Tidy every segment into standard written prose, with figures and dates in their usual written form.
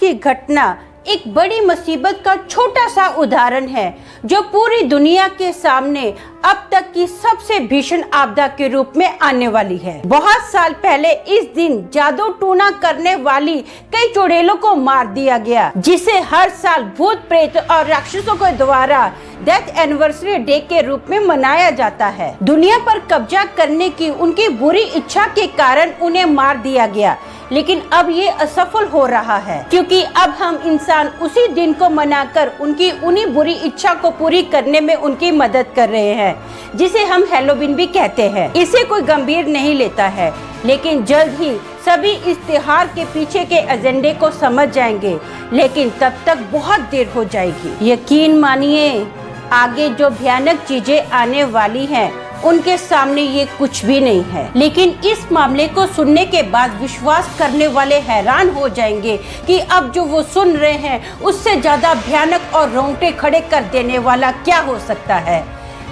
की घटना एक बड़ी मुसीबत का छोटा सा उदाहरण है जो पूरी दुनिया के सामने अब तक की सबसे भीषण आपदा के रूप में आने वाली है। बहुत साल पहले इस दिन जादू टूना करने वाली कई चुड़ैलों को मार दिया गया, जिसे हर साल भूत प्रेत और राक्षसों के द्वारा डेथ एनिवर्सरी डे के रूप में मनाया जाता है। दुनिया पर कब्जा करने की उनकी बुरी इच्छा के कारण उन्हें मार दिया गया, लेकिन अब ये असफल हो रहा है क्योंकि अब हम इंसान उसी दिन को मनाकर उनकी उन्हीं बुरी इच्छा को पूरी करने में उनकी मदद कर रहे हैं, जिसे हम हैलोवीन भी कहते हैं। इसे कोई गंभीर नहीं लेता है, लेकिन जल्द ही सभी इस त्योहार के पीछे के एजेंडे को समझ जाएंगे, लेकिन तब तक बहुत देर हो जाएगी। यकीन मानिए, आगे जो भयानक चीजें आने वाली हैं उनके सामने ये कुछ भी नहीं है। लेकिन इस मामले को सुनने के बाद विश्वास करने वाले हैरान हो जाएंगे कि अब जो वो सुन रहे हैं उससे ज्यादा भयानक और रोंगटे खड़े कर देने वाला क्या हो सकता है।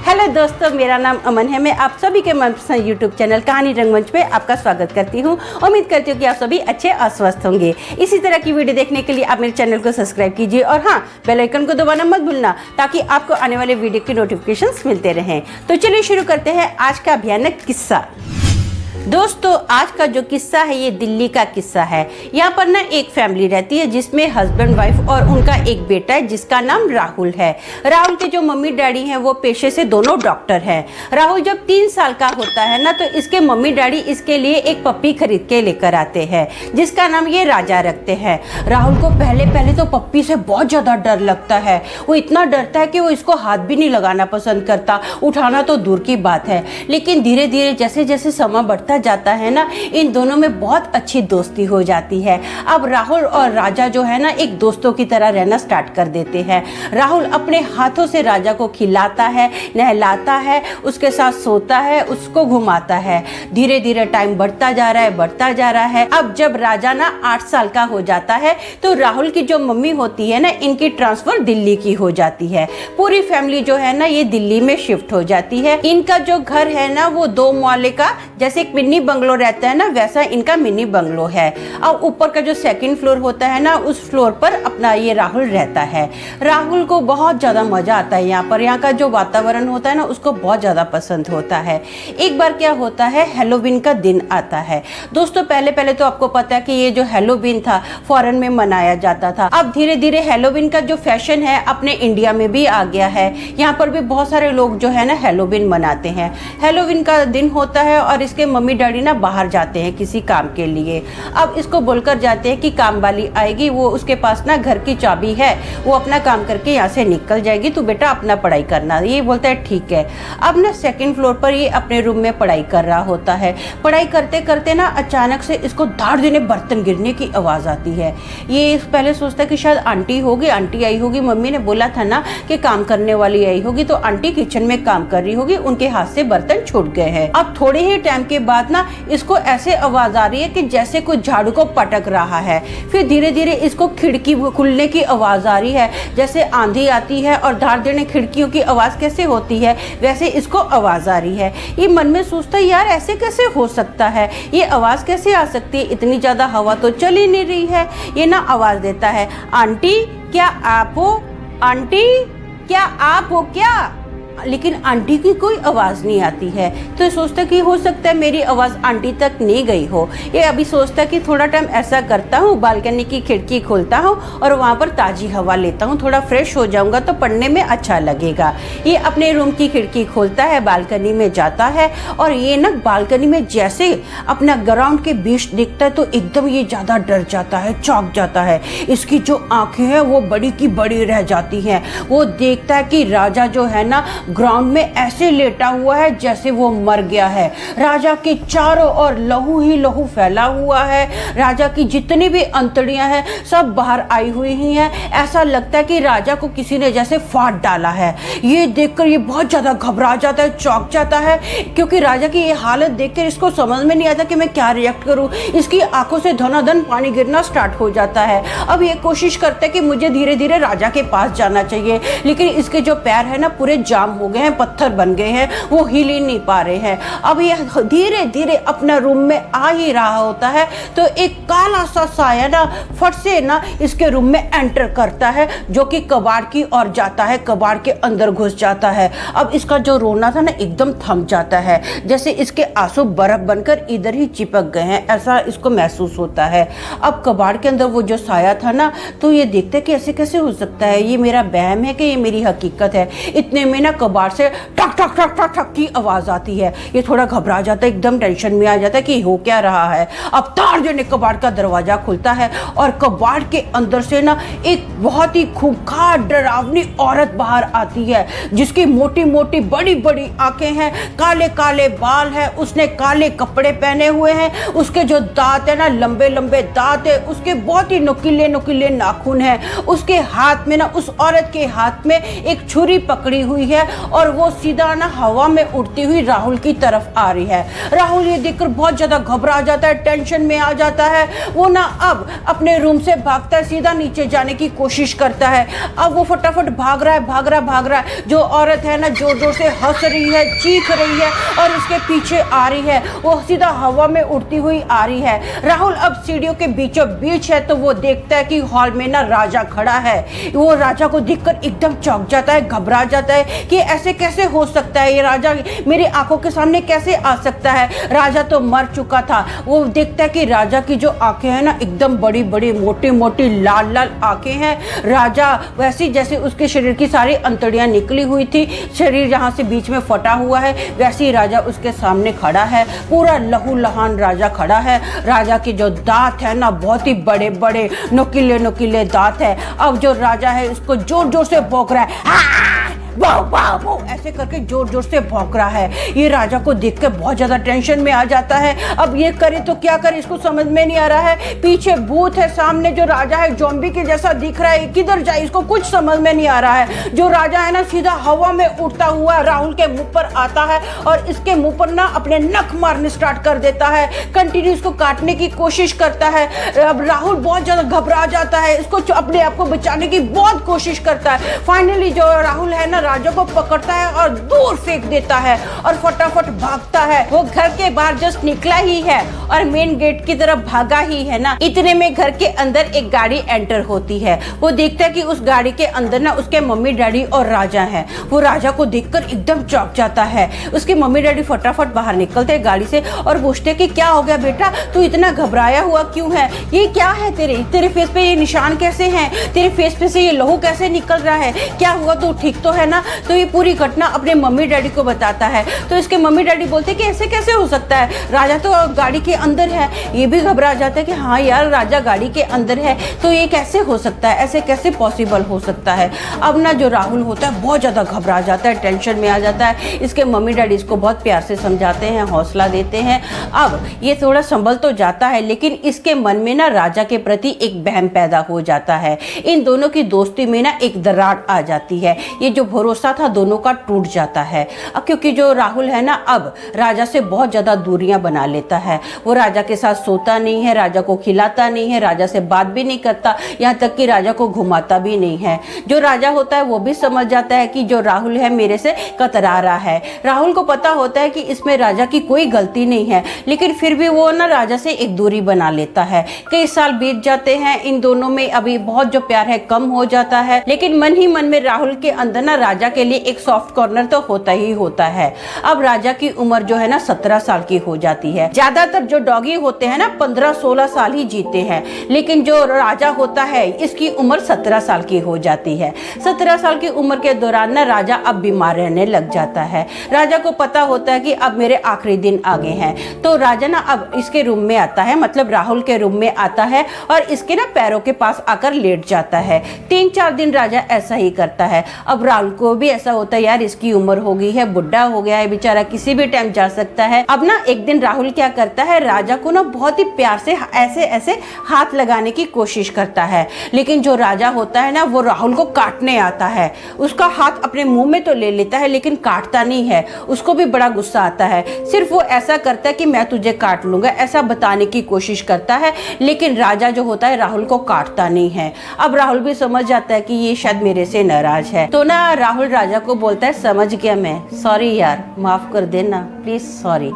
हेलो दोस्तों, मेरा नाम अमन है। मैं आप सभी के मनपसंद यूट्यूब चैनल कहानी रंगमंच पे आपका स्वागत करती हूँ। उम्मीद करती हूँ कि आप सभी अच्छे और स्वस्थ होंगे। इसी तरह की वीडियो देखने के लिए आप मेरे चैनल को सब्सक्राइब कीजिए और हाँ, बेल आइकन को दबाना मत भूलना ताकि आपको आने वाले वीडियो की नोटिफिकेशंस मिलते रहें। तो चलिए शुरू करते हैं आज का भयानक किस्सा। दोस्तों, आज का जो किस्सा है ये दिल्ली का किस्सा है। यहाँ पर ना एक फैमिली रहती है जिसमें हस्बैंड वाइफ और उनका एक बेटा है जिसका नाम राहुल है। राहुल के जो मम्मी डैडी हैं वो पेशे से दोनों डॉक्टर हैं। राहुल जब 3 साल का होता है ना तो इसके मम्मी डैडी इसके लिए एक पप्पी खरीद के लेकर आते हैं जिसका नाम ये राजा रखते हैं। राहुल को पहले तो पप्पी से बहुत ज़्यादा डर लगता है। वो इतना डरता है कि वो इसको हाथ भी नहीं लगाना पसंद करता, उठाना तो दूर की बात है। लेकिन धीरे धीरे जैसे जैसे समय बढ़ता जाता है ना, इन दोनों में बहुत अच्छी दोस्ती हो जाती है। अब राहुल और राजा जो है ना एक दोस्तों की तरह रहना स्टार्ट कर देते हैं। राहुल अपने हाथों से राजा को खिलाता है, नहलाता है, उसके साथ सोता है, उसको घुमाता है। धीरे धीरे टाइम बढ़ता जा रहा है। अब जब राजा ना 8 साल का हो जाता है तो राहुल की जो मम्मी होती है ना, इनकी ट्रांसफर दिल्ली की हो जाती है। पूरी फैमिली जो है ना ये दिल्ली में शिफ्ट हो जाती है। इनका जो घर है ना वो 2 मोहल्ले का, जैसे एक मिनी बंगलो रहता है ना वैसा इनका मिनी बंगलो है। और ऊपर का जो 2nd फ्लोर होता है ना उस फ्लोर पर अपना ये राहुल रहता है। राहुल को बहुत ज़्यादा मज़ा आता है यहाँ पर। यहाँ का जो वातावरण होता है ना उसको बहुत ज़्यादा पसंद होता है। एक बार क्या होता है, हैलोवीन का दिन आता है। दोस्तों, पहले तो आपको पता है कि ये जो हैलोवीन था फॉरेन में मनाया जाता था। अब धीरे धीरे हैलोवीन का जो फैशन है अपने इंडिया में भी आ गया है। यहाँ पर भी बहुत सारे लोग जो है ना हैलोवीन मनाते हैं। हैलोवीन का दिन होता है और इसके मम्मी डैडी ना बाहर जाते हैं किसी काम के लिए। अब इसको बोलकर जाते हैं कि काम वाली आएगी, वो उसके पास ना घर की चाबी है, वो अपना काम करके यहाँ से निकल जाएगी, तो बेटा अपना पढ़ाई करना। ये बोलता है ठीक है। अब ना 2nd फ्लोर पर ये अपने रूम में पढ़ाई कर रहा होता है। पढ़ाई करते करते ना अचानक से इसको धाड़ देने बर्तन गिरने की आवाज़ आती है। ये पहले सोचता है कि शायद आंटी होगी, आंटी आई होगी, मम्मी ने बोला था ना कि काम करने वाली आई होगी, तो आंटी किचन में काम कर रही होगी, उनके हाथ से बर्तन छूट गए हैं। अब थोड़े ही टाइम के बाद ना इसको ऐसे आवाज आ रही है कि जैसे कोई झाड़ू को पटक रहा है। फिर धीरे धीरे इसको खिड़की खुलने की आवाज आ रही है, जैसे आंधी आती है और धाड़ देने खिड़कियों की आवाज कैसे होती है वैसे इसको आवाज आ रही है। ये मन में सोचता है यार ऐसे कैसे हो सकता है, ये आवाज कैसे आ सकती है, इतनी ज्यादा हवा तो चल ही नहीं रही है। ये ना आवाज देता है, आंटी क्या आप हो, आंटी क्या आप हो क्या। लेकिन आंटी की कोई आवाज़ नहीं आती है। तो सोचता कि हो सकता है मेरी आवाज़ आंटी तक नहीं गई हो। ये अभी सोचता कि थोड़ा टाइम ऐसा करता हूँ, बालकनी की खिड़की खोलता हूँ और वहाँ पर ताज़ी हवा लेता हूँ, थोड़ा फ्रेश हो जाऊँगा तो पढ़ने में अच्छा लगेगा। ये अपने रूम की खिड़की खोलता है, बालकनी में जाता है और ये ना बालकनी में जैसे अपना ग्राउंड के बीच दिखता है तो एकदम ये ज़्यादा डर जाता है, चौंक जाता है। इसकी जो आँखें हैं वो बड़ी की बड़ी रह जाती हैं। वो देखता है कि राजा जो है ना ग्राउंड में ऐसे लेटा हुआ है जैसे वो मर गया है। राजा के चारों ओर लहू ही लहू फैला हुआ है। राजा की जितनी भी अंतड़ियां हैं सब बाहर आई हुई ही हैं। ऐसा लगता है कि राजा को किसी ने जैसे फाड़ डाला है। ये देखकर ये बहुत ज़्यादा घबरा जाता है, चौंक जाता है, क्योंकि राजा की ये हालत देखकर इसको समझ में नहीं आता कि मैं क्या रिएक्ट करूँ। इसकी आंखों से धनाधन पानी गिरना स्टार्ट हो जाता है। अब ये कोशिश करता है कि मुझे धीरे धीरे राजा के पास जाना चाहिए, लेकिन इसके जो पैर है ना पूरे जाम चट्टान हो गए हैं, पत्थर बन गए हैं, वो हिल ही नहीं पा रहे हैं। अब ये धीरे धीरे अपना रूम में आ ही रहा होता है तो एक काला सा साया ना फट से ना इसके रूम में एंटर करता है, जो कि कबाड़ की ओर जाता है, कबाड़ के अंदर घुस जाता है। अब इसका जो रोना था ना एकदम थम जाता है, जैसे इसके आंसू बर्फ बनकर इधर ही चिपक गए हैं, ऐसा इसको महसूस होता है। अब कबाड़ के अंदर वो जो साया था ना, तो ये देखते कि ऐसे कैसे हो सकता है, ये मेरा वहम है कि ये मेरी हकीकत है। इतने में ना कबाड़ से ठक ठक ठक ठक ठक की आवाज आती है। ये थोड़ा घबरा जाता है, एकदम टेंशन में आ जाता है कि हो क्या रहा है। अब तारजन कबाड़ का दरवाजा खुलता है और कबाड़ के अंदर से ना एक बहुत ही खूंखार डरावनी औरत बाहर आती है, जिसकी मोटी मोटी बड़ी बड़ी आंखें हैं, काले काले बाल है, उसने काले कपड़े पहने हुए हैं, उसके जो दांत है ना लंबे लंबे दांत है, उसके बहुत ही नुकीले नुकीले नाखून है। उसके हाथ में ना, उस औरत के हाथ में एक छुरी पकड़ी हुई है और वो सीधा ना हवा में उड़ती हुई राहुल की तरफ आ रही है। राहुल ये देखकर बहुत ज्यादा घबरा जाता है, टेंशन में आ जाता है। वो ना अब अपने रूम से भागता है, सीधा नीचे जाने की कोशिश करता है। अब वो फटाफट भाग रहा है, भाग रहा है, भाग रहा है। जो औरत है ना जोर जोर से हंस रही है, चीख रही है और उसके पीछे आ रही है, वो सीधा हवा में उड़ती हुई आ रही है। राहुल अब सीढ़ियों के बीचों बीच है तो वो देखता है कि हॉल में ना राजा खड़ा है। वो राजा को देखकर एकदम चौंक जाता है, घबरा जाता है कि ऐसे कैसे हो सकता है, ये राजा मेरी आंखों के सामने कैसे आ सकता है। राजा तो मर चुका था। वो देखता है कि राजा की जो आंखें हैं ना एकदम बड़ी बड़ी मोटी मोटी लाल लाल आंखें हैं। राजा वैसी जैसे उसके शरीर की सारी अंतड़ियां निकली हुई थी, शरीर जहां से बीच में फटा हुआ है, वैसे ही राजा उसके सामने खड़ा है। पूरा लहू लहान राजा खड़ा है। राजा के जो दांत है ना बहुत ही बड़े बड़े नुकीले नुकीले दांत है। अब जो राजा है उसको जोर जोर से भौंक रहा है, वाओ वाओ वाओ ऐसे करके जोर जोर से भौंक रहा है। ये राजा को देखकर बहुत ज्यादा टेंशन में आ जाता है। अब ये करे तो क्या करे, इसको समझ में नहीं आ रहा है। पीछे भूत है, सामने जो राजा है ज़ॉम्बी के जैसा दिख रहा है, किधर जाए इसको कुछ समझ में नहीं आ रहा है। जो राजा है ना सीधा हवा में उड़ता हुआ राहुल के मुंह पर आता है और इसके मुंह पर ना अपने नख मारने स्टार्ट कर देता है, कंटिन्यू इसको काटने की कोशिश करता है। अब राहुल बहुत ज्यादा घबरा जाता है, इसको अपने आप को बचाने की बहुत कोशिश करता है। फाइनली जो राहुल है ना राजा को पकड़ता है और दूर फेंक देता है और फटाफट भागता है। वो घर के बाहर जस्ट निकला ही है और मेन गेट की तरफ भागा ही है ना, इतने में घर के अंदर एक गाड़ी एंटर होती है। वो देखता है कि उस गाड़ी के अंदर ना उसके मम्मी डैडी और राजा है। वो राजा को देखकर एकदम चौंक जाता है। उसके मम्मी डैडी फटाफट बाहर निकलते हैं गाड़ी से और पूछते कि क्या हो गया बेटा, तू इतना घबराया हुआ क्यों है, ये क्या है तेरे फेस पे ये निशान कैसे हैं, तेरे फेस पे से ये लहू कैसे निकल रहा है, क्या हुआ, तू ठीक तो है ना। तो ये पूरी घटना अपने मम्मी डैडी को बताता है। तो इसके मम्मी डैडी बोलते कि ऐसे कैसे हो सकता है, राजा तो गाड़ी के अंदर है। ये भी घबरा जाता है कि हाँ यार राजा गाड़ी के अंदर है तो ये कैसे हो सकता है, ऐसे कैसे पॉसिबल हो सकता है। अब ना जो राहुल होता है बहुत ज़्यादा घबरा जाता है, टेंशन में आ जाता है। इसके मम्मी डैडी इसको बहुत प्यार से समझाते हैं, हौसला देते हैं। अब ये थोड़ा संभल तो जाता है लेकिन इसके मन में ना राजा के प्रति एक वहम पैदा हो जाता है। इन दोनों की दोस्ती में ना एक दरार आ जाती है। ये जो भरोसा था दोनों का टूट जाता है। अब क्योंकि जो राहुल है ना अब राजा से बहुत ज़्यादा दूरियां बना लेता है। वो राजा के साथ सोता नहीं है, राजा को खिलाता नहीं है, राजा से बात भी नहीं करता, यहाँ तक कि राजा को घुमाता भी नहीं है। जो राजा होता है वो भी समझ जाता है कि जो राहुल है मेरे से कतरा रहा है। राहुल को पता होता है कि इसमें राजा की कोई गलती नहीं है, लेकिन फिर भी वो ना राजा से एक दूरी बना लेता है। कई साल बीत जाते हैं, इन दोनों में अभी बहुत जो प्यार है कम हो जाता है, लेकिन मन ही मन में राहुल के अंदर ना राजा के लिए एक सॉफ्ट कॉर्नर तो होता ही होता है। अब राजा की उम्र जो है ना 17 साल की हो जाती है। ज्यादातर जो डॉगी होते हैं ना 15-16 साल ही जीते हैं, लेकिन जो राजा होता है इसकी उम्र 17 साल की हो जाती है। 17 साल की उम्र के दौरान ना राजा अब बीमार रहने लग जाता है। राजा को पता होता है कि अब मेरे आखिरी दिन आ गए हैं, तो राजा ना अब इसके रूम में आता है, मतलब राहुल के रूम में आता है और इसके ना पैरों के पास आकर लेट जाता है। 3-4 दिन राजा ऐसा ही करता है। अब राहुल को भी ऐसा होता है यार इसकी उम्र हो गई है, बुढ़ा हो गया है बेचारा, किसी भी टाइम जा सकता है। अब ना एक दिन राहुल क्या करता है, राजा को ना बहुत ही प्यार से ऐसे ऐसे हाथ लगाने की कोशिश करता है, लेकिन जो राजा होता है ना वो राहुल को काटने आता है। उसका हाथ अपने मुंह में तो ले लेता है लेकिन काटता नहीं है। उसको भी बड़ा गुस्सा आता है। सिर्फ वो ऐसा करता है कि मैं तुझे काट लूंगा, ऐसा बताने की कोशिश करता है, लेकिन राजा जो होता है राहुल को काटता नहीं है। अब राहुल भी समझ जाता है कि ये शायद मेरे से नाराज है, तो ना राहुल राजा को बोलता है समझ गया मैं, सॉरी यार, माफ कर देना प्लीज, सॉरी।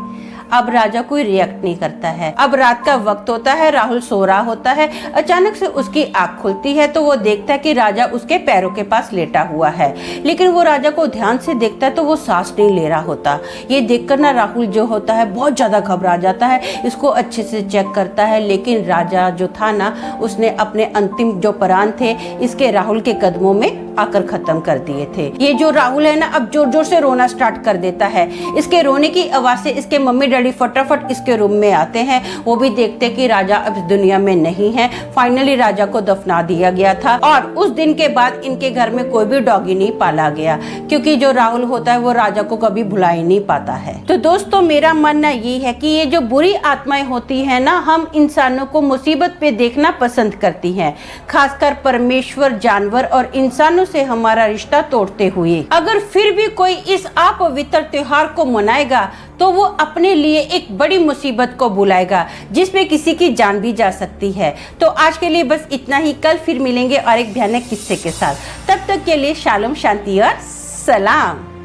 अब राजा कोई रिएक्ट नहीं करता है। अब रात का वक्त होता है, राहुल सो रहा होता है। अचानक से उसकी आंख खुलती है तो वो देखता है कि राजा उसके पैरों के पास लेटा हुआ है, लेकिन वो राजा को ध्यान से देखता है तो वो सांस नहीं ले रहा होता। ये देखकर ना राहुल जो होता है बहुत ज्यादा घबरा जाता है, इसको अच्छे से चेक करता है, लेकिन राजा जो था ना उसने अपने अंतिम जो प्राण थे इसके राहुल के कदमों में आकर खत्म कर दिए थे। ये जो राहुल है ना अब जोर जोर से रोना स्टार्ट कर देता है। इसके रोने की आवाज से इसके मम्मी डैडी फटाफट इसके रूम में आते हैं। वो भी देखते कि राजा अब इस दुनिया में नहीं है। फाइनली राजा को दफना दिया गया था और उस दिन के बाद इनके घर में कोई भी डॉगी नहीं पाला गया, क्योंकि जो राहुल होता है वो राजा को कभी भुला ही नहीं पाता है। तो दोस्तों मेरा मानना ये है कि ये जो बुरी आत्माएं होती है ना, हम इंसानों को मुसीबत पे देखना पसंद करती हैं, खासकर परमेश्वर, जानवर और इंसानों से हमारा रिश्ता तोड़ते हुए। अगर फिर भी कोई इस अपवित्र त्योहार को मनाएगा तो वो अपने लिए एक बड़ी मुसीबत को बुलाएगा जिसमें किसी की जान भी जा सकती है। तो आज के लिए बस इतना ही, कल फिर मिलेंगे और एक भयानक किस्से के साथ। तब तक के लिए शालोम, शांति और सलाम।